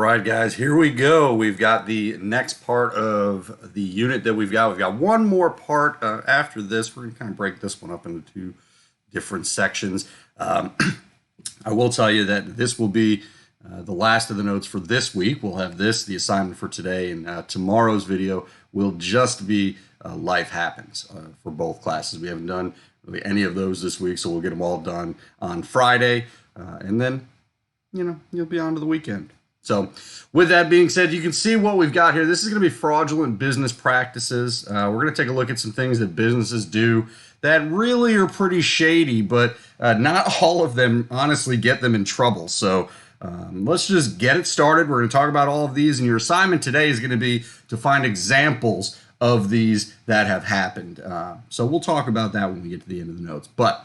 right, guys, here we go. We've got the next part of the unit that we've got. We've got one more part after this. We're going to kind of break this one up into two different sections. I will tell you that this will be the last of the notes for this week. We'll have this, the assignment for today, and tomorrow's video will just be Life Happens for both classes. We haven't done really any of those this week, so we'll get them all done on Friday, and then, you'll be on to the weekend. So with that being said, you can see what we've got here. This is going to be fraudulent business practices. We're going to take a look at some things that businesses do that really are pretty shady, but not all of them honestly get them in trouble. So let's just get it started. We're going to talk about all of these, and your assignment today is going to be to find examples of these that have happened. So we'll talk about that when we get to the end of the notes. But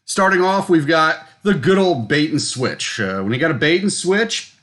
starting off, we've got the good old bait and switch. When you got a bait and switch,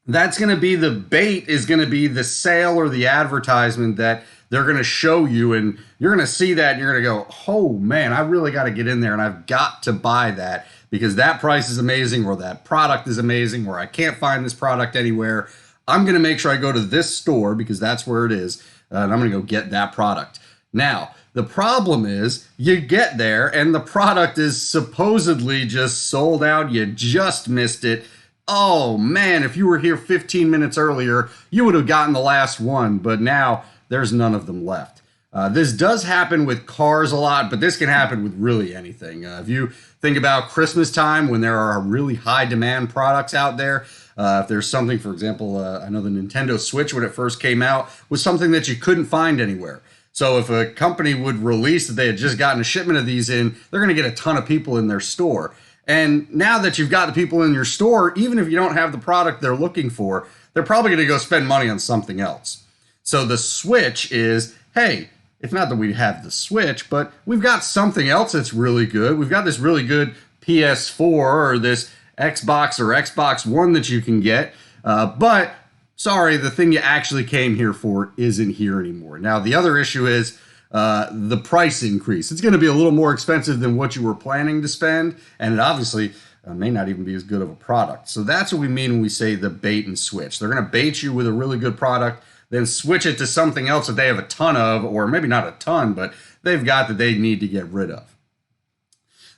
that's going to be the bait is going to be the sale or the advertisement that they're going to show you, and you're going to see that and you're going to go, oh man, I really got to get in there and I've got to buy that because that price is amazing, or that product is amazing, or I can't find this product anywhere. I'm going to make sure I go to this store because that's where it is, and I'm going to go get that product. Now, the problem is you get there and the product is supposedly just sold out. You just missed it. Oh man, if you were here 15 minutes earlier, you would have gotten the last one, but now there's none of them left. This does happen with cars a lot, but this can happen with really anything. If you think about Christmas time when there are really high demand products out there, if there's something, for example, I know the Nintendo Switch when it first came out was something that you couldn't find anywhere. So if a company would release that they had just gotten a shipment of these in, they're going to get a ton of people in their store. And now that you've got the people in your store, even if you don't have the product they're looking for, they're probably going to go spend money on something else. So the switch is, hey, it's not that we have the Switch, but we've got something else that's really good. We've got this really good PS4 or this Xbox or Xbox One that you can get. But sorry, the thing you actually came here for isn't here anymore. Now, the other issue is the price increase. It's going to be a little more expensive than what you were planning to spend, and it obviously may not even be as good of a product. So that's what we mean when we say the bait and switch. They're going to bait you with a really good product, then switch it to something else that they have a ton of, or maybe not a ton, but they've got that they need to get rid of.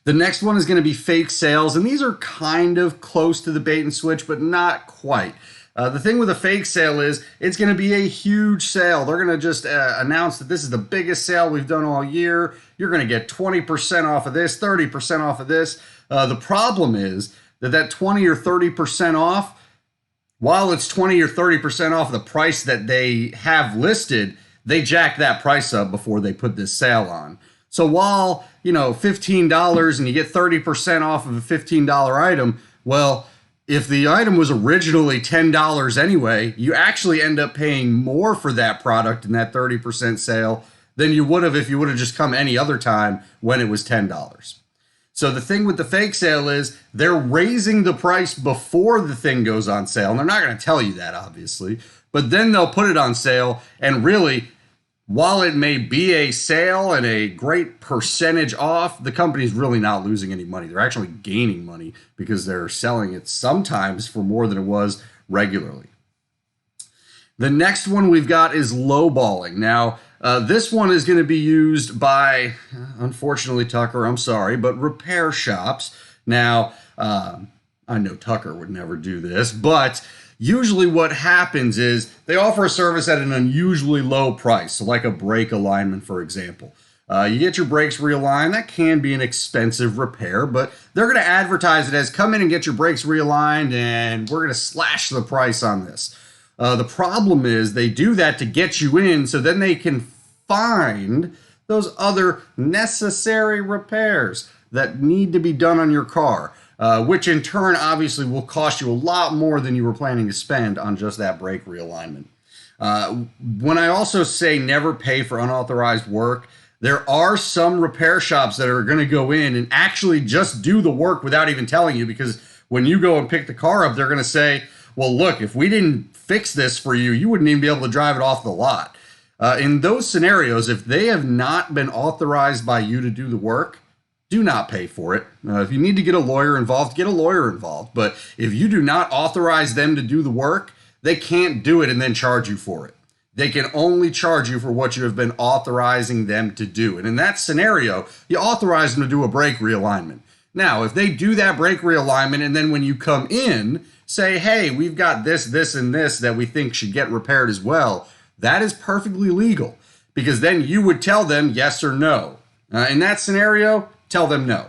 The next one is going to be fake sales, and these are kind of close to the bait and switch, but not quite. The thing with a fake sale is it's going to be a huge sale. They're going to just announce that this is the biggest sale we've done all year. You're going to get 20% off of this, 30% off of this. The problem is that 20 or 30% off, while it's 20 or 30% off the price that they have listed, they jack that price up before they put this sale on. So while, $15 and you get 30% off of a $15 item, well, if the item was originally $10 anyway, you actually end up paying more for that product in that 30% sale than you would have if you would have just come any other time when it was $10. So the thing with the fake sale is they're raising the price before the thing goes on sale. And they're not going to tell you that, obviously, but then they'll put it on sale. And really, while it may be a sale and a great percentage off, the company's really not losing any money. They're actually gaining money because they're selling it sometimes for more than it was regularly. The next one we've got is lowballing. Now, this one is going to be used by, unfortunately, Tucker, I'm sorry, but repair shops. Now, I know Tucker would never do this, but usually what happens is they offer a service at an unusually low price, so like a brake alignment, for example. You get your brakes realigned. That can be an expensive repair, but they're going to advertise it as come in and get your brakes realigned, and we're going to slash the price on this. The problem is they do that to get you in so then they can find those other necessary repairs that need to be done on your car, which in turn obviously will cost you a lot more than you were planning to spend on just that brake realignment. When I also say never pay for unauthorized work, there are some repair shops that are going to go in and actually just do the work without even telling you, because when you go and pick the car up, they're going to say, well, look, if we didn't fix this for you, you wouldn't even be able to drive it off the lot. In those scenarios, if they have not been authorized by you to do the work, do not pay for it. If you need to get a lawyer involved, get a lawyer involved. But if you do not authorize them to do the work, They can't do it and then charge you for it. They can only charge you for what you have been authorizing them to do. And in that scenario, you authorize them to do a brake realignment. Now, if they do that brake realignment and then when you come in, say, hey, we've got this, this, and this that we think should get repaired as well, that is perfectly legal because then you would tell them yes or no. In that scenario, tell them no.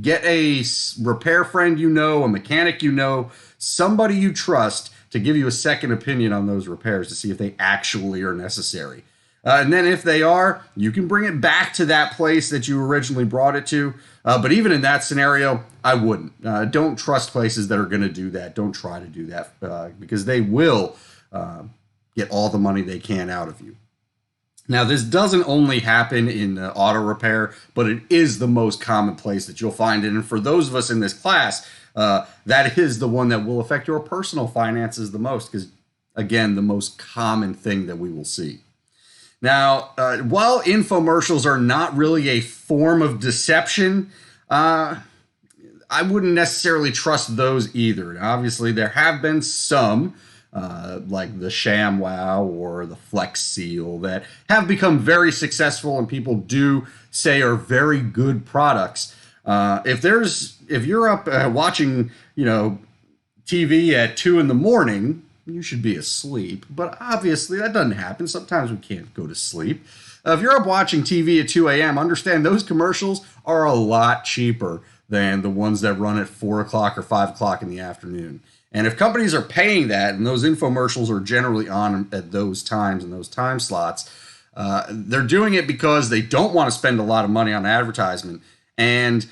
Get a repair friend you know, a mechanic you know, somebody you trust to give you a second opinion on those repairs to see if they actually are necessary. And then if they are, you can bring it back to that place that you originally brought it to. But even in that scenario, I wouldn't. Don't trust places that are going to do that. Don't try to do that because they will get all the money they can out of you. Now, this doesn't only happen in auto repair, but it is the most common place that you'll find it. And for those of us in this class, that is the one that will affect your personal finances the most because, again, the most common thing that we will see. Now, while infomercials are not really a form of deception, I wouldn't necessarily trust those either. Now, obviously, there have been some, like the ShamWow or the Flex Seal, that have become very successful and people do say are very good products. If you're up watching, TV at 2 a.m, you should be asleep. But obviously that doesn't happen. Sometimes we can't go to sleep. If you're up watching TV at 2 a.m, understand those commercials are a lot cheaper than the ones that run at 4 o'clock or 5 o'clock in the afternoon. And if companies are paying that, and those infomercials are generally on at those times and those time slots, they're doing it because they don't want to spend a lot of money on advertisement. And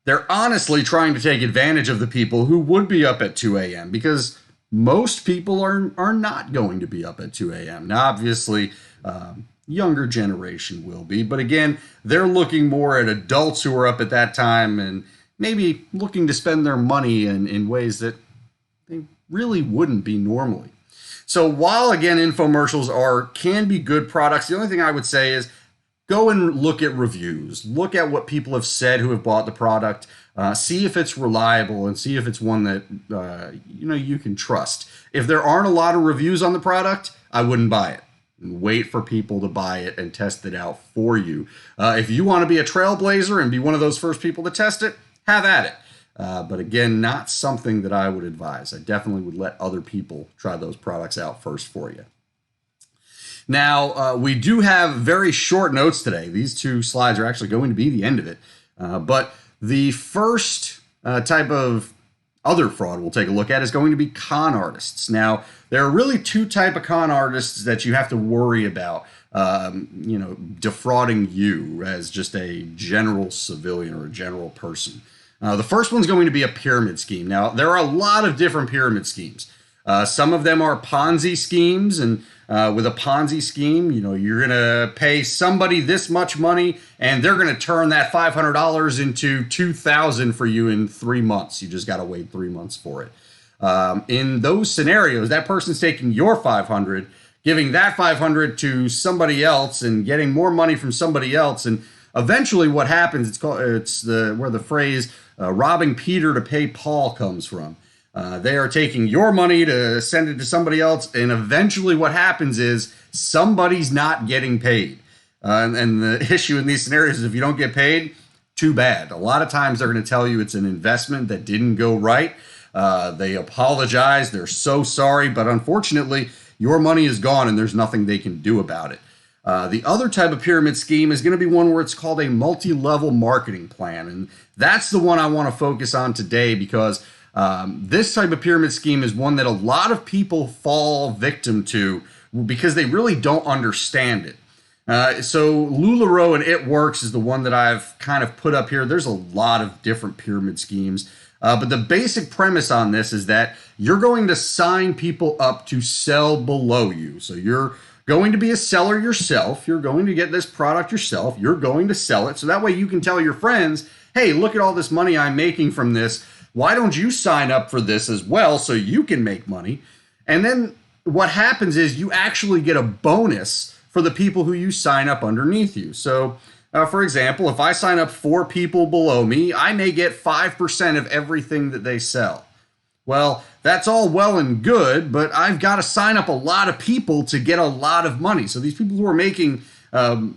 they're honestly trying to take advantage of the people who would be up at 2 a.m. because most people are not going to be up at 2 a.m. Now, obviously, younger generation will be. But again, they're looking more at adults who are up at that time and maybe looking to spend their money in ways that they really wouldn't be normally. So while, again, infomercials can be good products, the only thing I would say is go and look at reviews. Look at what people have said who have bought the product. See if it's reliable and see if it's one that you can trust. If there aren't a lot of reviews on the product, I wouldn't buy it. Wait for people to buy it and test it out for you. If you want to be a trailblazer and be one of those first people to test it, have at it. But again, not something that I would advise. I definitely would let other people try those products out first for you. Now, we do have very short notes today. These 2 slides are actually going to be the end of it. But the first type of other fraud we'll take a look at is going to be con artists. Now, there are really 2 types of con artists that you have to worry about, defrauding you as just a general civilian or a general person. The first one's going to be a pyramid scheme. Now, there are a lot of different pyramid schemes. Some of them are Ponzi schemes, and with a Ponzi scheme, you're going to pay somebody this much money, and they're going to turn that $500 into $2,000 for you in 3 months. You just got to wait 3 months for it. In those scenarios, that person's taking your $500, giving that $500 to somebody else, and getting more money from somebody else, and eventually what happens, where the phrase robbing Peter to pay Paul comes from. They are taking your money to send it to somebody else, and eventually what happens is somebody's not getting paid. And the issue in these scenarios is if you don't get paid, too bad. A lot of times they're going to tell you it's an investment that didn't go right. They apologize. They're so sorry, but unfortunately, your money is gone and there's nothing they can do about it. The other type of pyramid scheme is going to be one where it's called a multi-level marketing plan. And that's the one I want to focus on today because this type of pyramid scheme is one that a lot of people fall victim to because they really don't understand it. So LuLaRoe and It Works is the one that I've kind of put up here. There's a lot of different pyramid schemes. But the basic premise on this is that you're going to sign people up to sell below you. So you're going to be a seller yourself. You're going to get this product yourself. You're going to sell it. So that way you can tell your friends, hey, look at all this money I'm making from this. Why don't you sign up for this as well so you can make money? And then what happens is you actually get a bonus for the people who you sign up underneath you. So, for example, if I sign up 4 people below me, I may get 5% of everything that they sell. Well, that's all well and good, but I've got to sign up a lot of people to get a lot of money. So these people who are making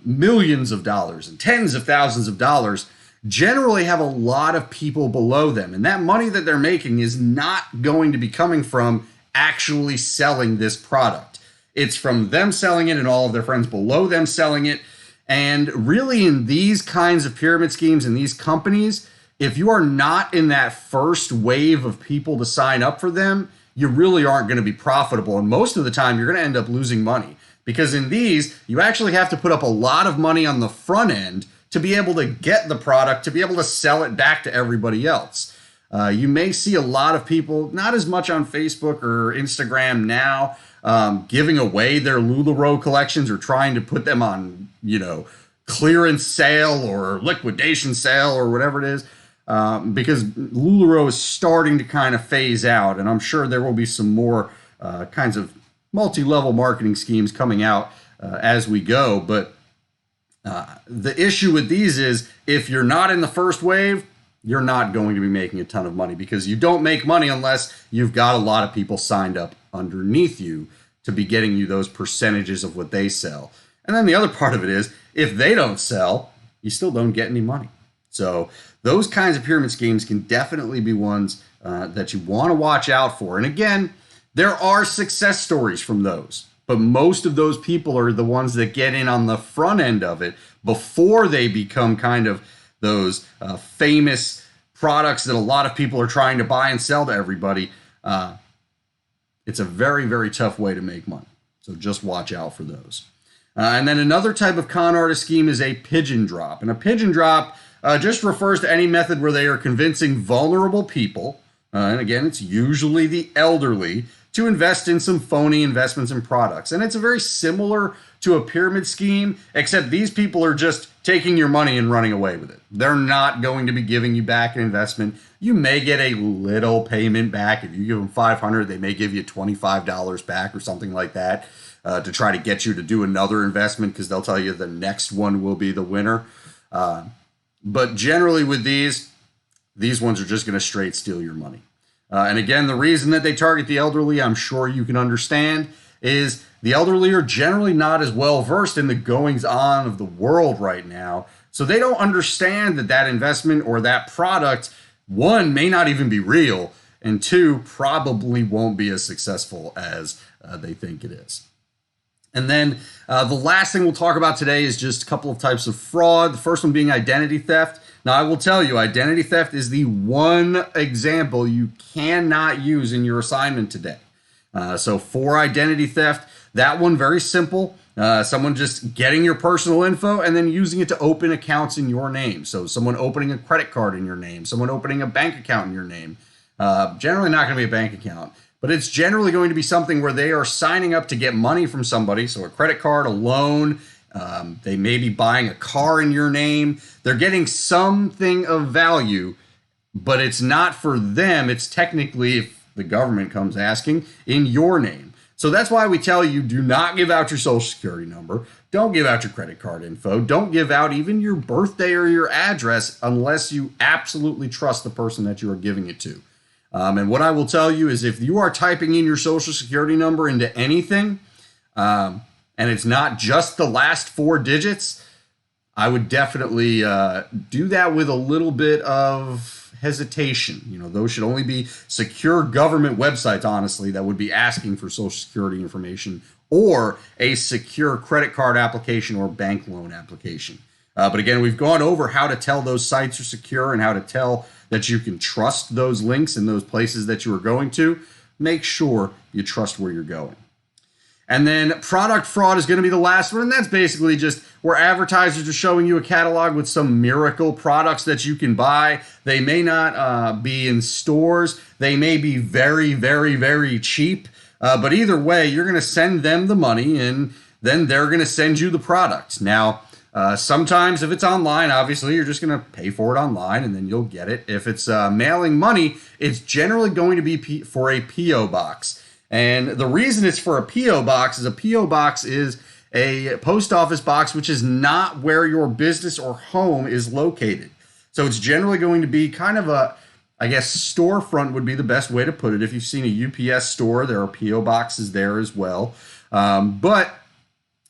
millions of dollars and tens of thousands of dollars generally have a lot of people below them. And that money that they're making is not going to be coming from actually selling this product. It's from them selling it and all of their friends below them selling it. And really, in these kinds of pyramid schemes and these companies, if you are not in that first wave of people to sign up for them, you really aren't going to be profitable. And most of the time, you're going to end up losing money, because in these, you actually have to put up a lot of money on the front end to be able to get the product, to be able to sell it back to everybody else. You may see a lot of people, not as much on Facebook or Instagram now, giving away their LuLaRoe collections or trying to put them on, clearance sale or liquidation sale or whatever it is. Because LuLaRoe is starting to kind of phase out, and I'm sure there will be some more kinds of multi-level marketing schemes coming out as we go. But the issue with these is, if you're not in the first wave, you're not going to be making a ton of money, because you don't make money unless you've got a lot of people signed up underneath you to be getting you those percentages of what they sell. And then the other part of it is, if they don't sell, you still don't get any money. So those kinds of pyramid schemes can definitely be ones that you want to watch out for. And again, there are success stories from those, but most of those people are the ones that get in on the front end of it before they become kind of those famous products that a lot of people are trying to buy and sell to everybody. It's a very, very tough way to make money. So just watch out for those. And then another type of con artist scheme is a pigeon drop. And a pigeon drop just refers to any method where they are convincing vulnerable people, and again, it's usually the elderly, to invest in some phony investments and products. And it's very similar to a pyramid scheme, except these people are just taking your money and running away with it. They're not going to be giving you back an investment. You may get a little payment back. If you give them $500, they may give you $25 back or something like that to try to get you to do another investment, because they'll tell you the next one will be the winner. But generally with these ones are just going to straight steal your money. And again, the reason that they target the elderly, I'm sure you can understand, is the elderly are generally not as well versed in the goings on of the world right now. So they don't understand that investment or that product, one, may not even be real, and two, probably won't be as successful as they think it is. And then the last thing we'll talk about today is just a couple of types of fraud. The first one being identity theft. Now, I will tell you, identity theft is the one example you cannot use in your assignment today. So for identity theft, that one, very simple. Someone just getting your personal info and then using it to open accounts in your name. So someone opening a credit card in your name, someone opening a bank account in your name. Generally not going to be a bank account, but it's generally going to be something where they are signing up to get money from somebody. So a credit card, a loan, they may be buying a car in your name. They're getting something of value, but it's not for them. It's technically, if the government comes asking, in your name. So that's why we tell you, do not give out your social security number. Don't give out your credit card info. Don't give out even your birthday or your address unless you absolutely trust the person that you are giving it to. And what I will tell you is, if you are typing in your social security number into anything, and it's not just the last 4 digits, I would definitely do that with a little bit of hesitation. Those should only be secure government websites, honestly, that would be asking for social security information, or a secure credit card application or bank loan application. But again, we've gone over how to tell those sites are secure and how to tell that you can trust those links in those places that you are going to. Make sure you trust where you're going. And then product fraud is going to be the last one. And that's basically just where advertisers are showing you a catalog with some miracle products that you can buy. They may not be in stores. They may be very, very, very cheap. But either way, you're going to send them the money and then they're going to send you the product. Now, sometimes if it's online, obviously you're just going to pay for it online and then you'll get it. If it's mailing money, it's generally going to be for a P.O. box. And the reason it's for a P.O. box is a P.O. box is a post office box, which is not where your business or home is located. So it's generally going to be kind of I guess storefront would be the best way to put it. If you've seen a UPS store, there are PO boxes there as well. But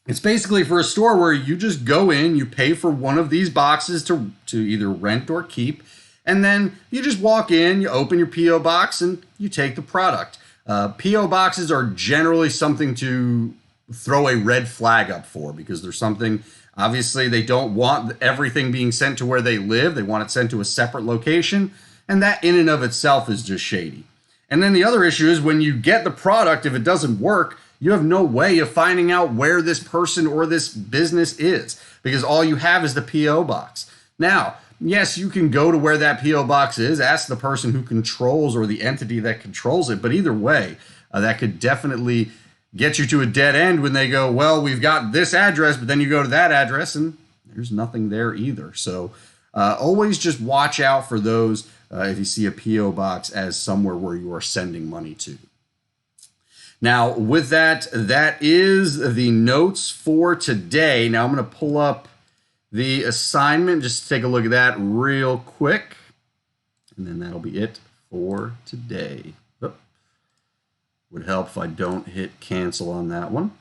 it's basically for a store where you just go in, you pay for one of these boxes to either rent or keep, and then you just walk in, you open your PO box, and you take the product. PO boxes are generally something to throw a red flag up for, because there's something, obviously they don't want everything being sent to where they live. They want it sent to a separate location, and that in and of itself is just shady. And then the other issue is when you get the product, if it doesn't work, you have no way of finding out where this person or this business is, because all you have is the PO box. Now, yes, you can go to where that PO box is, ask the person who controls or the entity that controls it, but either way, that could definitely get you to a dead end when they go, well, we've got this address, but then you go to that address and there's nothing there either. So always just watch out for those if you see a PO box as somewhere where you are sending money to. Now, with that, that is the notes for today. Now, I'm going to pull up the assignment just to take a look at that real quick. And then that'll be it for today. Oh, would help if I don't hit cancel on that one.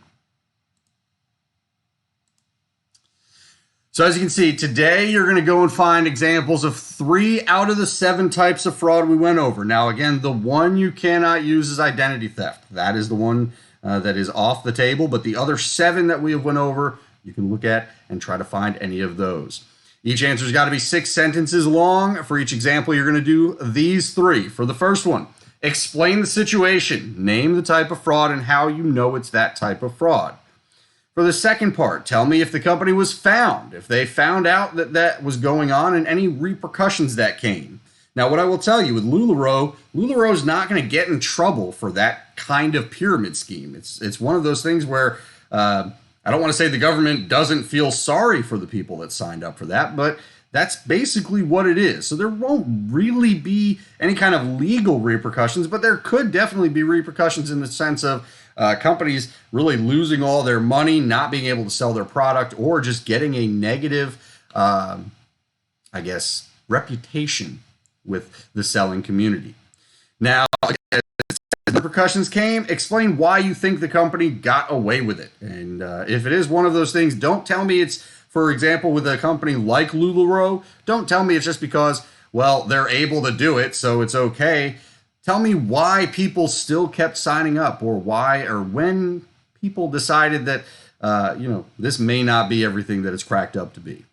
So as you can see, today you're going to go and find examples of 3 out of the 7 types of fraud we went over. Now, again, the one you cannot use is identity theft. That is the one that is off the table, but the other 7 that we have went over, you can look at and try to find any of those. Each answer's got to be 6 sentences long. For each example, you're going to do these 3. For the first one, explain the situation, name the type of fraud, and how you know it's that type of fraud. For the second part, tell me if the company was found, if they found out that that was going on, and any repercussions that came. Now, what I will tell you with LuLaRoe is not going to get in trouble for that kind of pyramid scheme. It's one of those things where I don't want to say the government doesn't feel sorry for the people that signed up for that, but that's basically what it is. So there won't really be any kind of legal repercussions, but there could definitely be repercussions in the sense of companies really losing all their money, not being able to sell their product, or just getting a negative, I guess, reputation with the selling community. Now, as repercussions came, explain why you think the company got away with it. And if it is one of those things, don't tell me it's, for example, with a company like LuLaRoe, don't tell me it's just because, well, they're able to do it, so it's okay. Tell me why people still kept signing up, or why or when people decided that, this may not be everything that it's cracked up to be.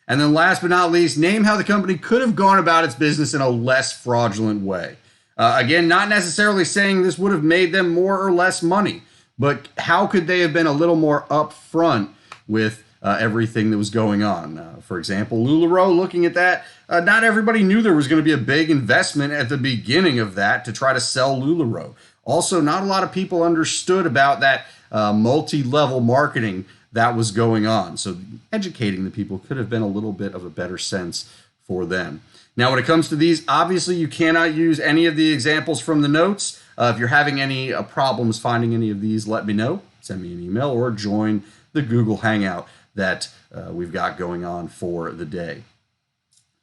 And then last but not least, name how the company could have gone about its business in a less fraudulent way. Again, not necessarily saying this would have made them more or less money, but how could they have been a little more upfront with everything that was going on? For example, LuLaRoe, looking at that, not everybody knew there was going to be a big investment at the beginning of that to try to sell LuLaRoe. Also, not a lot of people understood about that multi-level marketing that was going on. So educating the people could have been a little bit of a better sense for them. Now, when it comes to these, obviously you cannot use any of the examples from the notes. If you're having any problems finding any of these, let me know. Send me an email or join the Google Hangout that we've got going on for the day.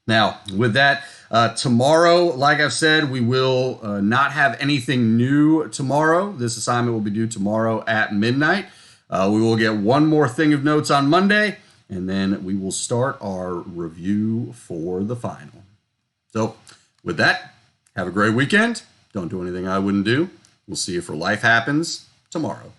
Now, with that, tomorrow, like I've said, we will not have anything new tomorrow. This assignment will be due tomorrow at midnight. We will get one more thing of notes on Monday, and then we will start our review for the final. So, with that, have a great weekend. Don't do anything I wouldn't do. We'll see you for Life Happens tomorrow.